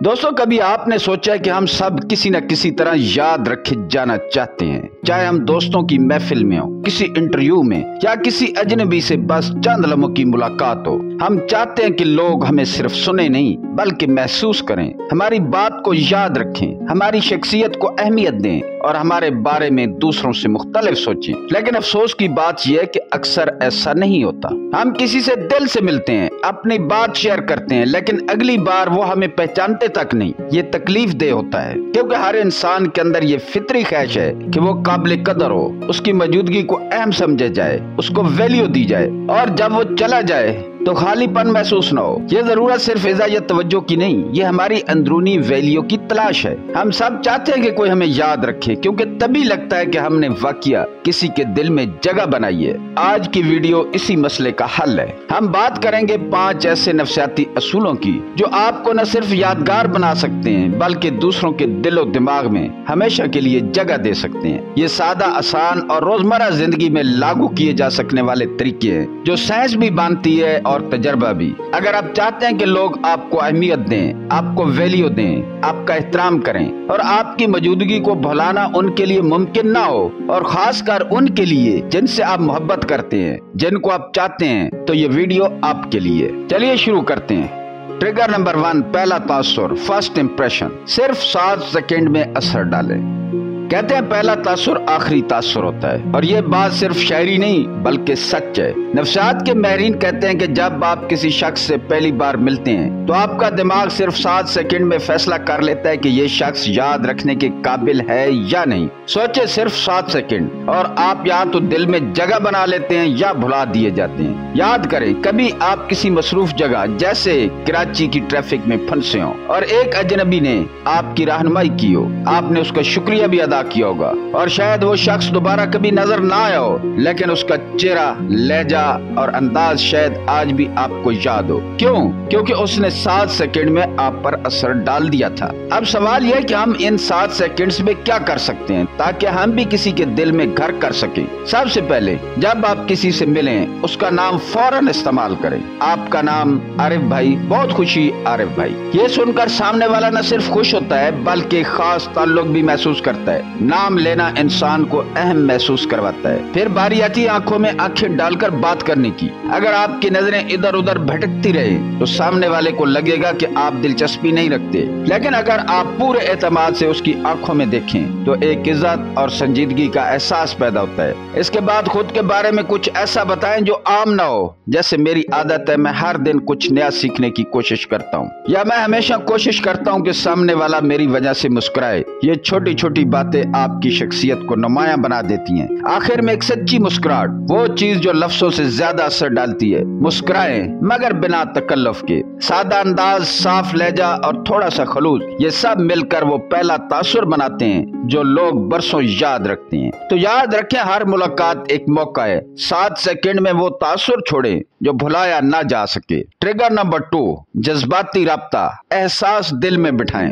दोस्तों, कभी आपने सोचा कि हम सब किसी न किसी तरह याद रखे जाना चाहते हैं, चाहे हम दोस्तों की महफिल में हो, किसी इंटरव्यू में या किसी अजनबी से बस चंद लम्हों की मुलाकात हो। हम चाहते हैं कि लोग हमें सिर्फ सुने नहीं बल्कि महसूस करें, हमारी बात को याद रखें, हमारी शख्सियत को अहमियत दें और हमारे बारे में दूसरों से मुख्तलिफ सोचें। लेकिन अफसोस की बात यह है कि अक्सर ऐसा नहीं होता। हम किसी से दिल से मिलते हैं, अपनी बात शेयर करते हैं, लेकिन अगली बार वो हमें पहचानते तक नहीं। ये तकलीफ दे होता है, क्योंकि हर इंसान के अंदर ये फितरी ख्वाहिश है कि वो काबिल कदर हो, उसकी मौजूदगी को अहम समझा जाए, उसको वैल्यू दी जाए, और जब वो चला जाए तो खालीपन महसूस न हो। ये जरूरत सिर्फ इज़्ज़त या तवज्जो की नहीं, ये हमारी अंदरूनी वैल्यू की तलाश है। हम सब चाहते हैं कि कोई हमें याद रखे, क्योंकि तभी लगता है कि हमने वाकया किसी के दिल में जगह बनाई है। आज की वीडियो इसी मसले का हल है। हम बात करेंगे 5 ऐसे नफसियाती असूलों की जो आपको न सिर्फ यादगार बना सकते हैं बल्कि दूसरों के दिलो दिमाग में हमेशा के लिए जगह दे सकते हैं। ये सादा, आसान और रोजमर्रा जिंदगी में लागू किए जा सकने वाले तरीके हैं जो साइंस भी मानती है और तजर्बा भी। अगर आप चाहते हैं कि लोग आपको अहमियत दें, आपको वैल्यू दें, आपका एहतराम करें और आपकी मौजूदगी को भुलाना उनके लिए मुमकिन ना हो, और खासकर उनके लिए जिनसे आप मोहब्बत करते हैं, जिनको आप चाहते हैं, तो ये वीडियो आपके लिए। चलिए शुरू करते हैं। ट्रिगर नंबर 1, पहला तासुर, फर्स्ट इंप्रेशन। सिर्फ 7 सेकंड में असर डालें। कहते हैं पहला तासुर आखिरी तासुर होता है, और ये बात सिर्फ शायरी नहीं बल्कि सच है। नफ्सियात के माहिरीन कहते हैं कि जब आप किसी शख्स से पहली बार मिलते हैं तो आपका दिमाग सिर्फ 7 सेकंड में फैसला कर लेता है कि ये शख्स याद रखने के काबिल है या नहीं। सोचे, सिर्फ 7 सेकंड, और आप या तो दिल में जगह बना लेते हैं या भुला दिए जाते हैं। याद करें, कभी आप किसी मसरूफ जगह जैसे कराची की ट्रैफिक में फंसे हो और एक अजनबी ने आपकी रहनुमाई की हो, आपने उसका शुक्रिया भी अदा किया होगा, और शायद वो शख्स दोबारा कभी नजर ना आया हो, लेकिन उसका चेहरा, लहजा और अंदाज शायद आज भी आपको याद हो। क्यों? क्योंकि उसने 7 सेकंड में आप पर असर डाल दिया था। अब सवाल यह कि हम इन 7 सेकंड्स में क्या कर सकते हैं ताकि हम भी किसी के दिल में घर कर सकें। सबसे पहले, जब आप किसी से मिलें, उसका नाम फौरन इस्तेमाल करें। आपका नाम आरिफ भाई, बहुत खुशी आरिफ भाई। ये सुनकर सामने वाला न सिर्फ खुश होता है बल्कि खास ताल्लुक भी महसूस करता है। नाम लेना इंसान को अहम महसूस करवाता है। फिर बारी आती है आंखों में आंखें डालकर बात करने की। अगर आपकी नजरें इधर उधर भटकती रहे तो सामने वाले को लगेगा कि आप दिलचस्पी नहीं रखते, लेकिन अगर आप पूरे एतमाद से उसकी आंखों में देखें तो एक इज्जत और संजीदगी का एहसास पैदा होता है। इसके बाद खुद के बारे में कुछ ऐसा बताएं जो आम ना हो। जैसे मेरी आदत है, मैं हर दिन कुछ नया सीखने की कोशिश करता हूँ, या मैं हमेशा कोशिश करता हूँ कि सामने वाला मेरी वजह से मुस्कुराए। ये छोटी छोटी बातें आपकी शख्सियत को नुमायां बना देती हैं। आखिर में एक सच्ची मुस्कुराहट, वो चीज जो लफ्जों से ज्यादा असर डालती है। मुस्कुराएं मगर बिना तकल्लुफ के। सादा अंदाज, साफ लहजा और थोड़ा सा खलूस, ये सब मिलकर वो पहला तासुर बनाते हैं जो लोग बरसों याद रखते हैं। तो याद रखें, हर मुलाकात एक मौका है। 7 सेकंड में वो तासुर छोड़ें जो भुलाया ना जा सके। ट्रिगर नंबर 2, जज्बाती राब्ता, एहसास दिल में बिठाएं।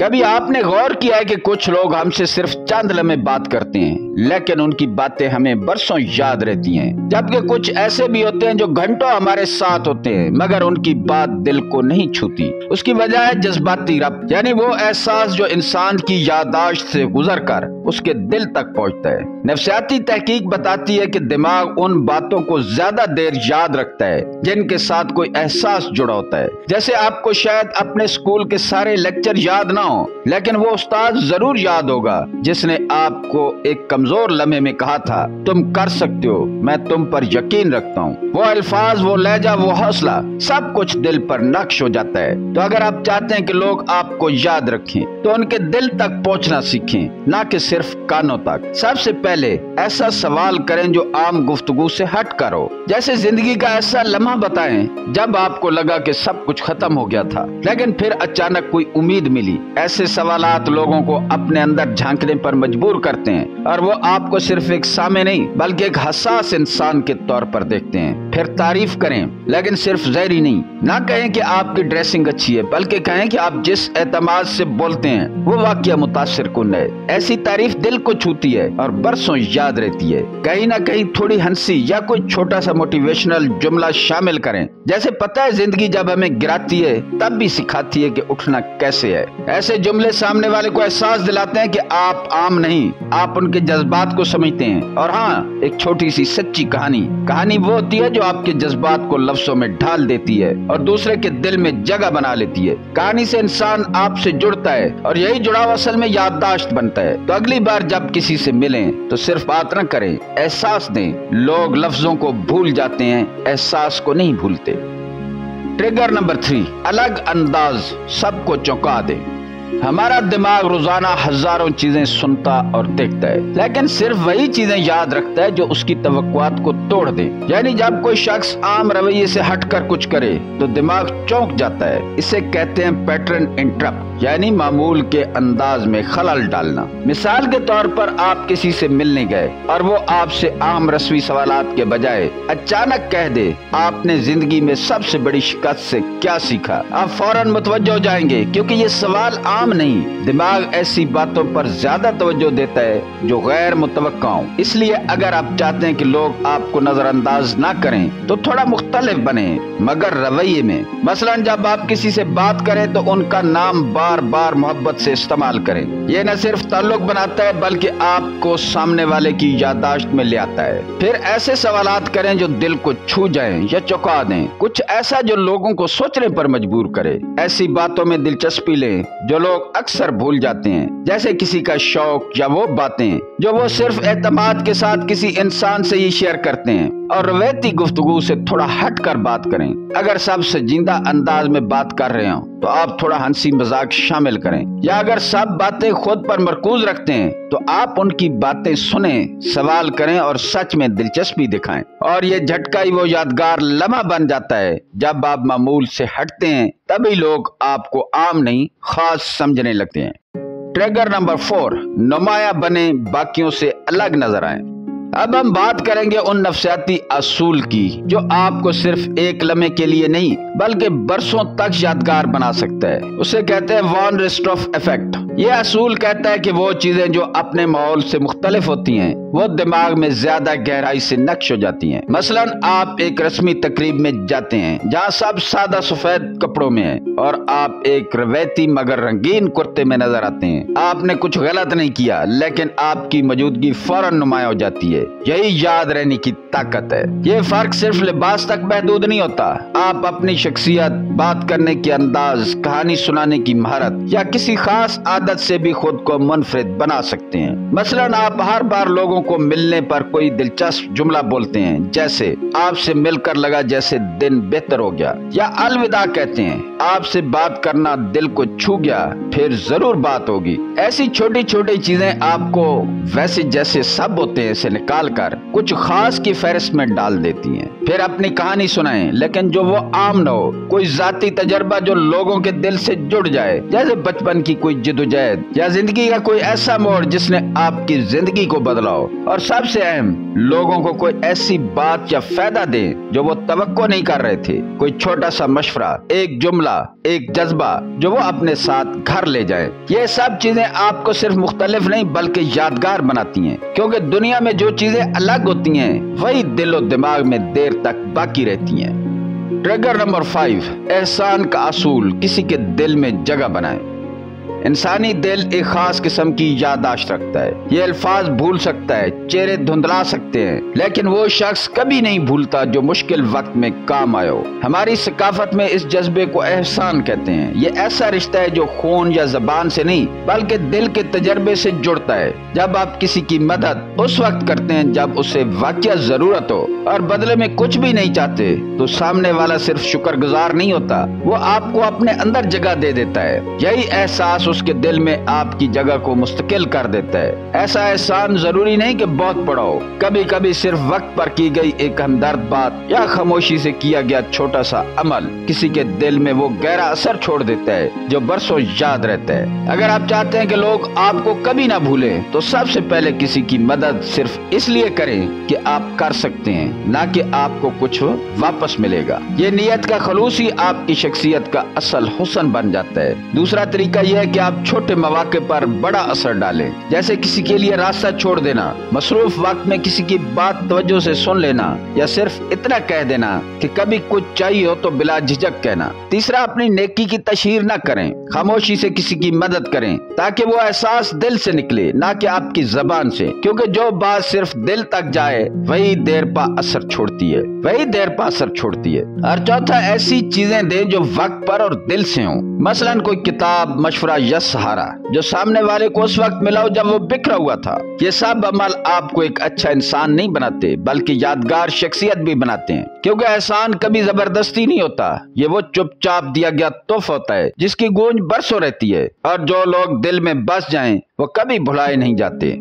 कभी आपने गौर किया है कि कुछ लोग हमसे सिर्फ चंद लम्हे बात करते हैं लेकिन उनकी बातें हमें बरसों याद रहती हैं, जबकि कुछ ऐसे भी होते हैं जो घंटों हमारे साथ होते हैं मगर उनकी बात दिल को नहीं छूती। उसकी वजह है जज्बाती रब्त, यानी वो एहसास जो इंसान की याददाश्त से गुजर कर उसके दिल तक पहुंचता है। नफ्सियाती तहकीक बताती है कि दिमाग उन बातों को ज्यादा देर याद रखता है जिनके साथ कोई एहसास जुड़ा होता है। जैसे आपको शायद अपने स्कूल के सारे लेक्चर याद ना हो, लेकिन वो उस्ताद जरूर याद होगा जिसने आपको एक कमजोर लम्हे में कहा था, तुम कर सकते हो, मैं तुम पर यकीन रखता हूँ। वो अल्फाज, वो लहजा, वो हौसला, सब कुछ दिल पर नक्श हो जाता है। तो अगर आप चाहते हैं कि लोग आपको याद रखें तो उनके दिल तक पहुँचना सीखें, ना कि सिर्फ कानों तक। सबसे पहले ऐसा सवाल करें जो आम गुफ्तगू से हट कर हो। जैसे जिंदगी का ऐसा लम्हा बताएं जब आपको लगा कि सब कुछ खत्म हो गया था लेकिन फिर अचानक कोई उम्मीद मिली। ऐसे सवालात लोगों को अपने अंदर झांकने पर मजबूर करते हैं और वो आपको सिर्फ एक सामे नहीं बल्कि एक हसास इंसान के तौर पर देखते हैं। फिर तारीफ करें लेकिन सिर्फ ज़ाहिरी नहीं। ना कहें कि आपकी ड्रेसिंग अच्छी है बल्कि कहें कि आप जिस एतमाद से बोलते हैं वो वाकया मुतासिर कुन है। ऐसी तारीफ तकलीफ दिल को छूती है और बरसों याद रहती है। कहीं ना कहीं थोड़ी हंसी या कोई छोटा सा मोटिवेशनल जुमला शामिल करें, जैसे पता है जिंदगी जब हमें गिराती है तब भी सिखाती है कि उठना कैसे है। ऐसे जुमले सामने वाले को एहसास दिलाते हैं कि आप आम नहीं, आप उनके जज्बात को समझते हैं। और हाँ, एक छोटी सी सच्ची कहानी वो होती है जो आपके जज्बात को लफ्जों में ढाल देती है और दूसरे के दिल में जगह बना लेती है। कहानी से इंसान आपसे जुड़ता है और यही जुड़ाव असल में याददाश्त बनता है। तो अगली बार जब किसी से मिलें तो सिर्फ बात न करें, एहसास दें। लोग लफ्जों को भूल जाते हैं, एहसास को नहीं भूलते। ट्रिगर नंबर 3, अलग अंदाज सबको चौंका दे। हमारा दिमाग रोजाना हजारों चीजें सुनता और देखता है, लेकिन सिर्फ वही चीजें याद रखता है जो उसकी तवक्कुआत को तोड़ दे। यानी जब कोई शख्स आम रवैये से हटकर कुछ करे तो दिमाग चौंक जाता है। इसे कहते हैं पैटर्न इंटरप्ट, यानी मामूल के अंदाज में खलल डालना। मिसाल के तौर पर आप किसी से मिलने गए और वो आपसे आम रस्मी सवालात के बजाय अचानक कह दे, आपने जिंदगी में सबसे बड़ी शिकस्त से क्या सीखा। आप फौरन मुतवज्जो हो जाएंगे, क्योंकि ये सवाल आम नहीं। दिमाग ऐसी बातों पर ज्यादा तवज्जो देता है जो गैर मुतवक्का हो। इसलिए अगर आप चाहते हैं कि लोग आपको नजरअंदाज ना करें तो थोड़ा मुख्तलिफ बने, मगर रवैये में। मसलन जब आप किसी से बात करें तो उनका नाम बार बार मोहब्बत से इस्तेमाल करें। ये न सिर्फ ताल्लुक बनाता है बल्कि आपको सामने वाले की याददाश्त में ले आता है। फिर ऐसे सवालात करें जो दिल को छू जाएं या चौंका दें, कुछ ऐसा जो लोगों को सोचने पर मजबूर करे। ऐसी बातों में दिलचस्पी लें जो लोग अक्सर भूल जाते हैं, जैसे किसी का शौक या वो बातें जो वो सिर्फ एतमाद के साथ किसी इंसान से ही शेयर करते हैं। और रवैती गुफ्तगू से थोड़ा हट कर बात करें। अगर सब संजीदा अंदाज में बात कर रहे हो तो आप थोड़ा हंसी मजाक शामिल करें, या अगर सब बातें खुद पर मरकूज रखते हैं तो आप उनकी बातें सुने, सवाल करें और सच में दिलचस्पी दिखाएं। और ये झटका ही वो यादगार लम्हा बन जाता है जब आप मामूल से हटते हैं, तभी लोग आपको आम नहीं खास समझने लगते हैं। ट्रिगर नंबर 4, नुमाया बने, बाकियों से अलग नजर आए। अब हम बात करेंगे उन नफ्सियाती असूल की जो आपको सिर्फ एक लम्हे के लिए नहीं बल्कि बरसों तक यादगार बना सकता है। उसे कहते हैं वॉन रेस्ट्रोफ इफेक्ट। ये असूल कहता है कि वो चीजें जो अपने माहौल से मुख्तलिफ होती हैं वो दिमाग में ज्यादा गहराई से नक्श हो जाती हैं। मसलन आप एक रस्मी तकरीब में जाते हैं जहाँ सब सादा सफेद कपड़ों में है और आप एक रवैती मगर रंगीन कुर्ते में नजर आते हैं। आपने कुछ गलत नहीं किया, लेकिन आपकी मौजूदगी फौरन नुमाया हो जाती है। यही याद रहने की ताकत है। ये फर्क सिर्फ लिबास तक महदूद नहीं होता। आप अपनी शख्सियत, बात करने के अंदाज, कहानी सुनाने की महारत या किसी खास आदत से भी खुद को मुनफरिद बना सकते हैं। मसलन आप हर बार लोगों को मिलने पर कोई दिलचस्प जुमला बोलते हैं, जैसे आपसे मिलकर लगा जैसे दिन बेहतर हो गया, या अलविदा कहते हैं, आपसे बात करना दिल को छू गया, फिर जरूर बात होगी। ऐसी छोटी छोटी चीजें आपको वैसे जैसे सब होते हैं से निकाल कर कुछ खास की फहरिस्त में डाल देती हैं। फिर अपनी कहानी सुनाएं, लेकिन जो वो आम न हो, कोई जाती तजर्बा जो लोगों के दिल से जुड़ जाए, जैसे बचपन की कोई जिदोजहद या जिंदगी का कोई ऐसा मोड़ जिसने आपकी जिंदगी को बदला हो। और सबसे अहम, लोगों को कोई ऐसी बात या फायदा दे जो वो तवक्को नहीं कर रहे थे। कोई छोटा सा मशवरा, एक जुमला, एक जज्बा जो वो अपने साथ घर ले जाए। ये सब चीजें आपको सिर्फ मुख्तलिफ नहीं बल्कि यादगार बनाती हैं, क्योंकि दुनिया में जो चीजें अलग होती हैं वही दिलो दिमाग में देर तक बाकी रहती हैं। ट्रिगर नंबर 5, एहसान का असूल, किसी के दिल में जगह बनाए। इंसानी दिल एक खास किस्म की याददाश्त रखता है। ये अल्फाज भूल सकता है, चेहरे धुंधला सकते हैं, लेकिन वो शख्स कभी नहीं भूलता जो मुश्किल वक्त में काम आया हो। हमारी सकाफत में इस जज्बे को एहसान कहते हैं। ये ऐसा रिश्ता है जो खून या जबान से नहीं बल्कि दिल के तजर्बे से जुड़ता है। जब आप किसी की मदद उस वक्त करते हैं जब उसे वाकई जरूरत हो और बदले में कुछ भी नहीं चाहते, तो सामने वाला सिर्फ शुक्रगुजार नहीं होता, वो आपको अपने अंदर जगह दे देता है। यही एहसास उसके दिल में आपकी जगह को मुस्तकिल कर देता है। ऐसा एहसान जरूरी नहीं कि बहुत बड़ा हो, कभी कभी सिर्फ वक्त पर की गई एक हमदर्द बात या खामोशी से किया गया छोटा सा अमल किसी के दिल में वो गहरा असर छोड़ देता है जो बरसों याद रहता है। अगर आप चाहते हैं कि लोग आपको कभी ना भूलें, तो सबसे पहले किसी की मदद सिर्फ इसलिए करें कि आप कर सकते हैं, ना कि आपको कुछ वापस मिलेगा। ये नियत का खलूस ही आपकी शख्सियत का असल हुस्न बन जाता है। दूसरा तरीका यह है कि کہ آپ چھوٹے مواقع پر بڑا اثر ڈالیں، جیسے کسی کے لیے راستہ چھوڑ دینا، مصروف وقت میں کسی کی بات توجہ سے سن لینا، یا صرف اتنا کہہ دینا کہ کبھی کچھ چاہیے ہو تو بلا جھجک کہنا۔ تیسرا، اپنی نیکی کی تشہیر نہ کریں، خاموشی سے کسی کی مدد کریں تاکہ وہ احساس دل سے نکلے نہ کہ آپ کی زبان سے، کیونکہ جو بات صرف دل تک جائے وہی دیر پا اثر چھوڑتی ہے۔ اور چوتھا، ایسی چیزیں دیں جو وقت پر اور دل سے ہوں، مثلاً کوئی کتاب، مشورہ یا سہارا جو سامنے والے کو اس وقت ملا ہو جب وہ بکھرا ہوا تھا۔ یہ سب عمل آپ کو ایک اچھا انسان نہیں بناتے بلکہ یادگار شخصیت بھی بناتے ہیں، کیونکہ احسان کبھی زبردستی نہیں ہوتا، یہ وہ چپ چاپ دیا گیا تحفہ ہوتا ہے جس کی گونج برسوں رہتی ہے، اور جو لوگ دل میں بس جائیں وہ کبھی بھلائے نہیں جاتے۔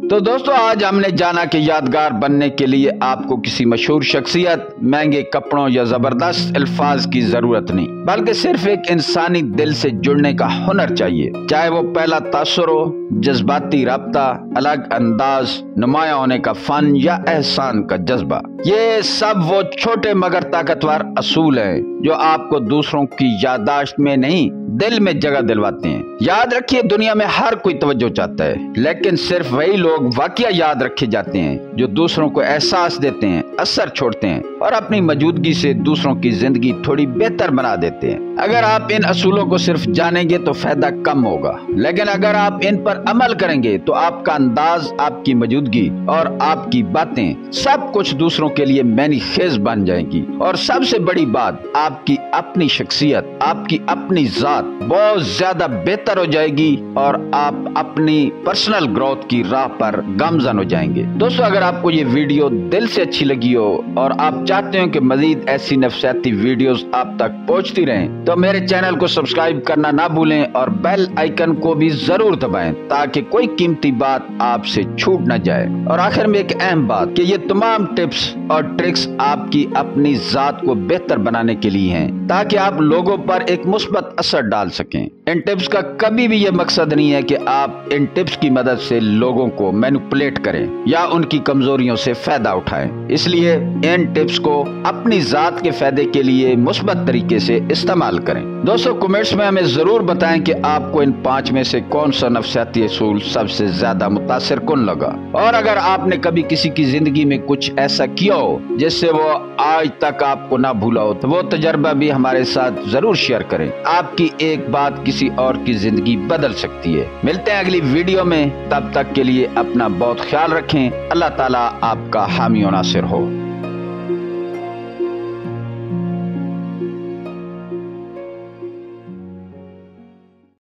تو دوستو، آج ہم نے جانا کہ یادگار بننے کے لیے آپ کو کسی مشہور شخصیت، مہنگے کپڑوں یا زبردست الفاظ کی ضرورت نہیں، بلکہ صرف ایک انسانی دل سے جڑنے کا ہنر چاہیے، چاہے وہ پہلا تاثر ہو، جذباتی رابطہ، الگ انداز، نمایاں ہونے کا فن یا احسان کا جذبہ۔ یہ سب وہ چھوٹے مگر طاقتور اصول ہیں جو آپ کو دوسروں کی یادداشت میں نہیں، دل میں جگہ دلواتے ہیں۔ یاد رکھیے، دنیا میں ہر کوئی توجہ چاہتا ہے، لیکن صرف وہی لوگ واقعہ یاد رکھے جاتے ہیں جو دوسروں کو احساس دیتے ہیں، اثر چھوڑتے ہیں اور اپنی موجودگی سے دوسروں کی زندگی تھوڑی بہتر بنا دیتے ہیں۔ اگر آپ ان اصولوں کو صرف جانیں گے تو فائدہ کم ہوگا، لیکن اگر آپ ان پر عمل کریں گے تو آپ کا انداز، آپ کی موجودگی اور آپ کی باتیں سب کچھ دوسروں کے لیے معنی خیز بن جائیں گی، اور سب سے بڑی بات، آپ کی اپنی شخصیت، آپ کی اپنی ذات بہت زیادہ بہتر ہو جائے گی اور آپ اپنی پرسنل گروتھ کی راہ پر گامزن ہو جائیں گے۔ دوستو، اگر آپ کو یہ ویڈیو دل سے اچھی لگی ہو اور آپ چاہتے ہیں کہ مزید ایسی نفسیاتی ویڈیوز آپ تک پہنچتی رہیں تو میرے چینل کو سبسکرائب کرنا نہ بھولیں اور بیل آئیکن کو بھی ضرور دبائیں تاکہ کوئی قیمتی بات آپ سے چھوٹ نہ جائے۔ اور آخر میں ایک اہم بات کہ یہ تمام ٹپس اور ٹرکس آپ کی اپنی ذات کو بہتر بنانے کے لیے ہیں تاکہ آپ لوگوں پر ایک مثبت اثر ڈال سکیں۔ ان ٹپس کا کبھی بھی یہ مقصد نہیں ہے کہ آپ ان ٹپس کی مدد سے لوگوں کو مینپولیٹ کریں یا ان کی کمزوریوں سے فائدہ اٹھائیں، اس لیے ان ٹپس کو اپنی ذات کے فائدے کے لیے مثبت طریقے سے استعمال کریں۔ دوستو، کمنٹس میں ہمیں ضرور بتائیں کہ آپ کو ان 5 میں سے کون سا نفسیاتی اصول سب سے زیادہ متاثر کن لگا، اور اگر آپ نے کبھی کسی کی زندگی میں کچھ ایسا کیا ہو جس سے وہ آج تک آپ کو نہ بھولا ہو تو وہ تجربہ بھی ہمارے ساتھ ضرور شیئر کریں۔ آپ کی ایک بات کسی اور کی زندگی بدل سکتی ہے۔ ملتے ہیں اگلی ویڈیو میں، تب تک کے لیے اپنا بہت خیال رکھیں۔ اللہ تعالیٰ آپ کا حامی و ناصر ہو۔